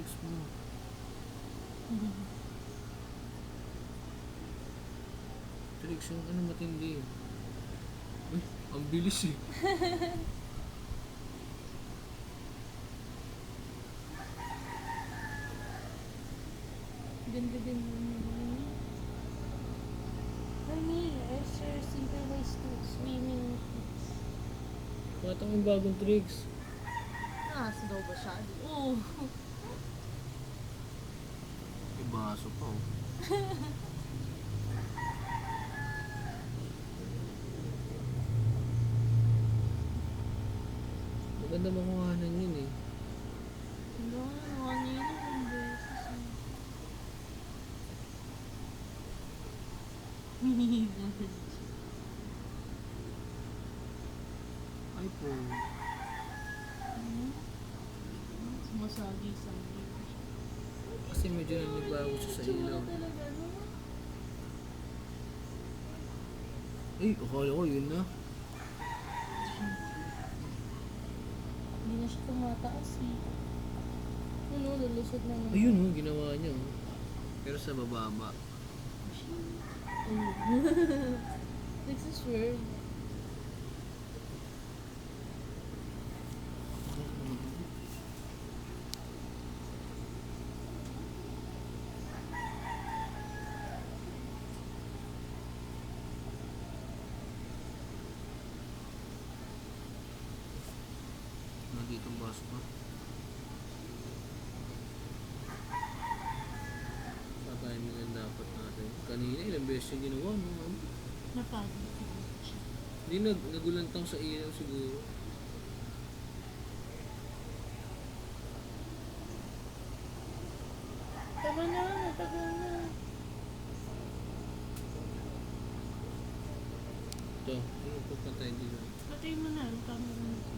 Diyos mo. Trix, yung ano matindi. Uy, ang bilis eh. Ganda din naman. Honey, Esther, synchronized to swimming. Patang yung bagong Trix. Nasa daw ba siya? Oo. May baso pa oh. Maganda makuhanan yun eh. Ano, kanina ng beses. Ay po. Sumasagi-sagi. Kasi medyo nagbago siya sa ilaw. Talaga, no? Ay, akala ko yun na. Hindi na siya tumataas eh. Ano, lulusot na naman. Ayun oh, ginawa niya oh. Pero sa bababa. This is weird. Nandito ang baso pa. Sa timing ang dapat natin. Kanina ilang beses yung ginawa no? Napagod siya. Hindi nagulantang sa ilaw siguro. Tama na, matagal na. Ito, ano po pa tayo dito? Patay mo na, tama na.